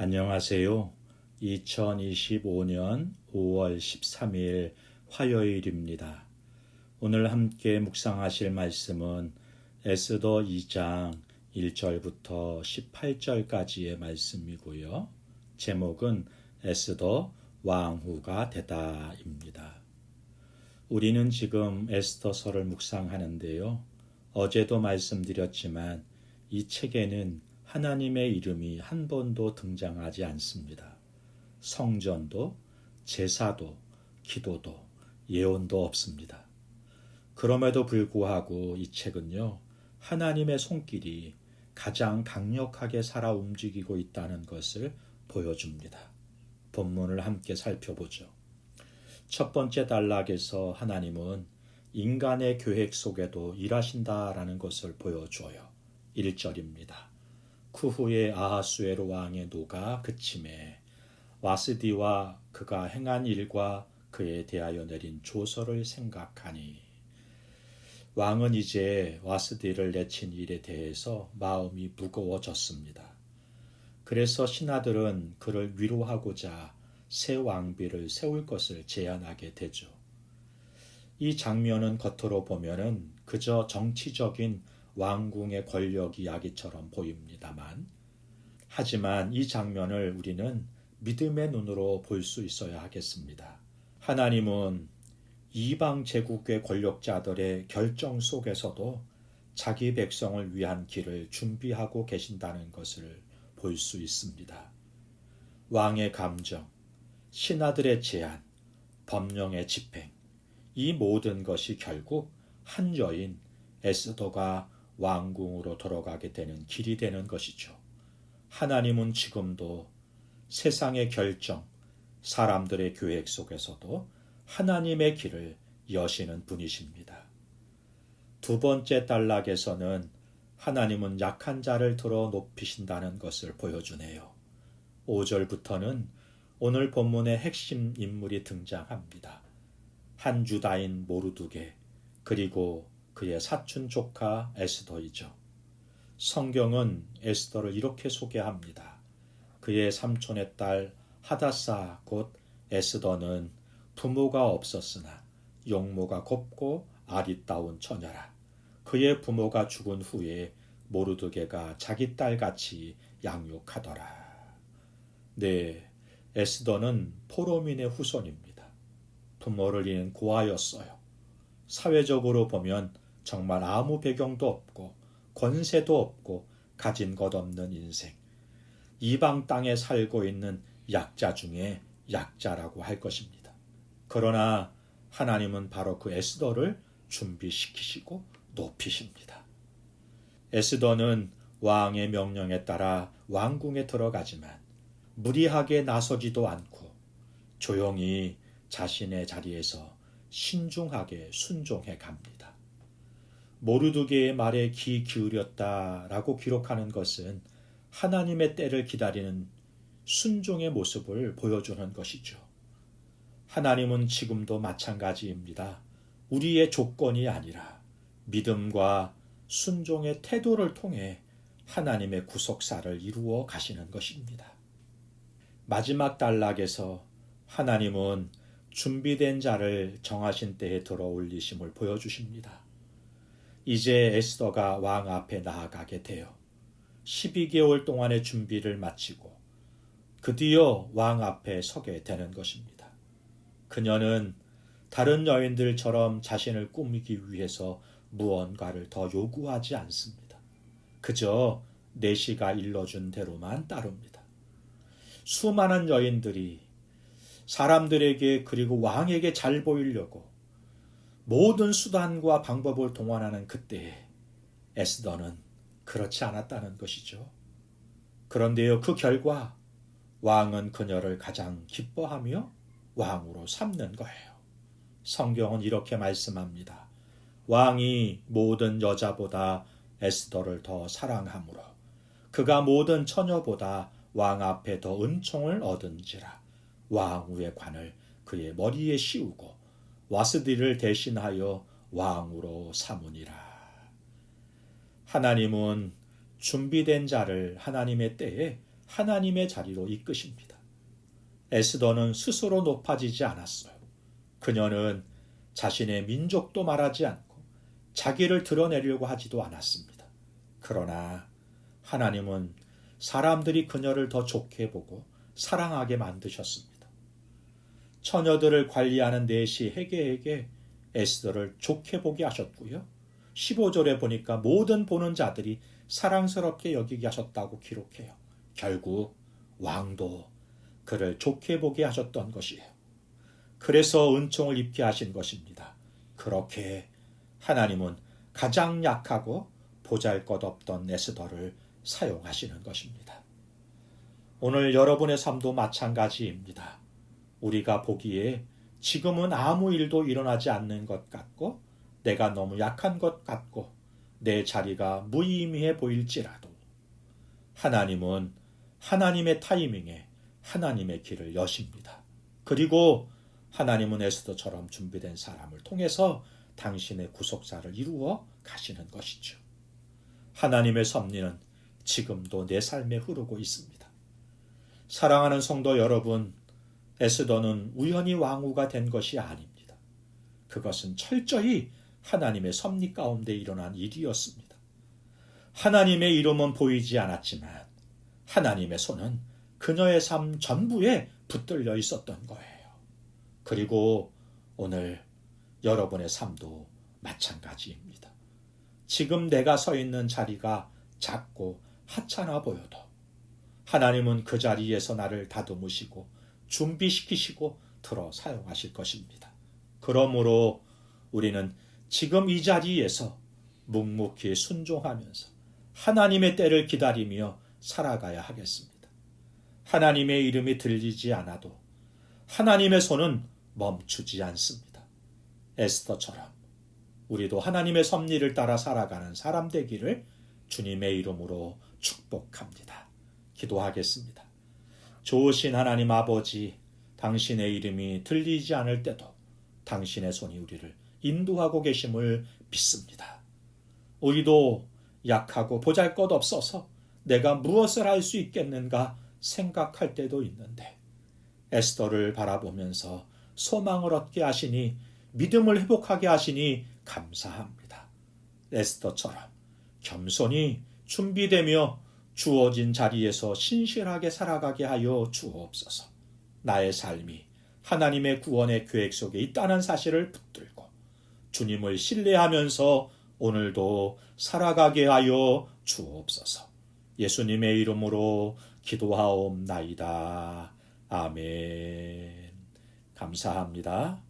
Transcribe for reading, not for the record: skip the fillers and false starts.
안녕하세요. 2025년 5월 13일 화요일입니다. 오늘 함께 묵상하실 말씀은 에스더 2장 1절부터 18절까지의 말씀이고요. 제목은 에스더 왕후가 되다입니다. 우리는 지금 에스더서를 묵상하는데요. 어제도 말씀드렸지만 이 책에는 하나님의 이름이 한 번도 등장하지 않습니다. 성전도, 제사도, 기도도, 예언도 없습니다. 그럼에도 불구하고 이 책은요, 하나님의 손길이 가장 강력하게 살아 움직이고 있다는 것을 보여줍니다. 본문을 함께 살펴보죠. 첫 번째 단락에서 하나님은 인간의 계획 속에도 일하신다라는 것을 보여줘요. 1절입니다. 그 후에 아하수에로 왕의 노가 그침에 와스디와 그가 행한 일과 그에 대하여 내린 조서를 생각하니 왕은 이제 와스디를 내친 일에 대해서 마음이 무거워졌습니다. 그래서 신하들은 그를 위로하고자 새 왕비를 세울 것을 제안하게 되죠. 이 장면은 겉으로 보면은 그저 정치적인 왕궁의 권력 이야기처럼 보입니다만, 하지만 이 장면을 우리는 믿음의 눈으로 볼 수 있어야 하겠습니다. 하나님은 이방 제국의 권력자들의 결정 속에서도 자기 백성을 위한 길을 준비하고 계신다는 것을 볼 수 있습니다. 왕의 감정, 신하들의 제안, 법령의 집행, 이 모든 것이 결국 한 여인 에스더가 왕궁으로 돌아가게 되는 길이 되는 것이죠. 하나님은 지금도 세상의 결정, 사람들의 계획 속에서도 하나님의 길을 여시는 분이십니다. 두 번째 단락에서는 하나님은 약한 자를 들어 높이신다는 것을 보여주네요. 5절부터는 오늘 본문의 핵심 인물이 등장합니다. 한 유다인 모르두게, 그리고 그의 사촌 조카 에스더이죠. 성경은 에스더를 이렇게 소개합니다. 그의 삼촌의 딸 하다사 곧 에스더는 부모가 없었으나 용모가 곱고 아리따운 처녀라. 그의 부모가 죽은 후에 모르드게가 자기 딸같이 양육하더라. 네, 에스더는 포로민의 후손입니다. 부모를 잃은 고아였어요. 사회적으로 보면 정말 아무 배경도 없고 권세도 없고 가진 것 없는 인생. 이방 땅에 살고 있는 약자 중에 약자라고 할 것입니다. 그러나 하나님은 바로 그 에스더를 준비시키시고 높이십니다. 에스더는 왕의 명령에 따라 왕궁에 들어가지만 무리하게 나서지도 않고 조용히 자신의 자리에서 신중하게 순종해 갑니다. 모르드게의 말에 귀 기울였다라고 기록하는 것은 하나님의 때를 기다리는 순종의 모습을 보여주는 것이죠. 하나님은 지금도 마찬가지입니다. 우리의 조건이 아니라 믿음과 순종의 태도를 통해 하나님의 구속사를 이루어 가시는 것입니다. 마지막 단락에서 하나님은 준비된 자를 정하신 때에 들어 올리심을 보여주십니다. 이제 에스더가 왕 앞에 나아가게 되어 12개월 동안의 준비를 마치고 드디어 왕 앞에 서게 되는 것입니다. 그녀는 다른 여인들처럼 자신을 꾸미기 위해서 무언가를 더 요구하지 않습니다. 그저 내시가 일러준 대로만 따릅니다. 수많은 여인들이 사람들에게 그리고 왕에게 잘 보이려고 모든 수단과 방법을 동원하는 그때에 에스더는 그렇지 않았다는 것이죠. 그런데요, 그 결과 왕은 그녀를 가장 기뻐하며 왕으로 삼는 거예요. 성경은 이렇게 말씀합니다. 왕이 모든 여자보다 에스더를 더 사랑하므로 그가 모든 처녀보다 왕 앞에 더 은총을 얻은지라. 왕후의 관을 그의 머리에 씌우고 와스디를 대신하여 왕으로 삼으니라. 하나님은 준비된 자를 하나님의 때에 하나님의 자리로 이끄십니다. 에스더는 스스로 높아지지 않았어요. 그녀는 자신의 민족도 말하지 않고 자기를 드러내려고 하지도 않았습니다. 그러나 하나님은 사람들이 그녀를 더 좋게 보고 사랑하게 만드셨습니다. 처녀들을 관리하는 내시 헤게에게 에스더를 좋게 보게 하셨고요. 15절에 보니까 모든 보는 자들이 사랑스럽게 여기게 하셨다고 기록해요. 결국 왕도 그를 좋게 보게 하셨던 것이에요. 그래서 은총을 입게 하신 것입니다. 그렇게 하나님은 가장 약하고 보잘것없던 에스더를 사용하시는 것입니다. 오늘 여러분의 삶도 마찬가지입니다. 우리가 보기에 지금은 아무 일도 일어나지 않는 것 같고 내가 너무 약한 것 같고 내 자리가 무의미해 보일지라도 하나님은 하나님의 타이밍에 하나님의 길을 여십니다. 그리고 하나님은 에스더처럼 준비된 사람을 통해서 당신의 구속사를 이루어 가시는 것이죠. 하나님의 섭리는 지금도 내 삶에 흐르고 있습니다. 사랑하는 성도 여러분, 에스더는 우연히 왕후가 된 것이 아닙니다. 그것은 철저히 하나님의 섭리 가운데 일어난 일이었습니다. 하나님의 이름은 보이지 않았지만 하나님의 손은 그녀의 삶 전부에 붙들려 있었던 거예요. 그리고 오늘 여러분의 삶도 마찬가지입니다. 지금 내가 서 있는 자리가 작고 하찮아 보여도 하나님은 그 자리에서 나를 다듬으시고 준비시키시고 들어 사용하실 것입니다. 그러므로 우리는 지금 이 자리에서 묵묵히 순종하면서 하나님의 때를 기다리며 살아가야 하겠습니다. 하나님의 이름이 들리지 않아도 하나님의 손은 멈추지 않습니다. 에스더처럼 우리도 하나님의 섭리를 따라 살아가는 사람 되기를 주님의 이름으로 축복합니다. 기도하겠습니다. 좋으신 하나님 아버지, 당신의 이름이 들리지 않을 때도 당신의 손이 우리를 인도하고 계심을 믿습니다. 우리도 약하고 보잘것없어서 내가 무엇을 할 수 있겠는가 생각할 때도 있는데 에스더를 바라보면서 소망을 얻게 하시니 믿음을 회복하게 하시니 감사합니다. 에스더처럼 겸손히 준비되며 주어진 자리에서 신실하게 살아가게 하여 주옵소서. 나의 삶이 하나님의 구원의 계획 속에 있다는 사실을 붙들고 주님을 신뢰하면서 오늘도 살아가게 하여 주옵소서. 예수님의 이름으로 기도하옵나이다. 아멘. 감사합니다.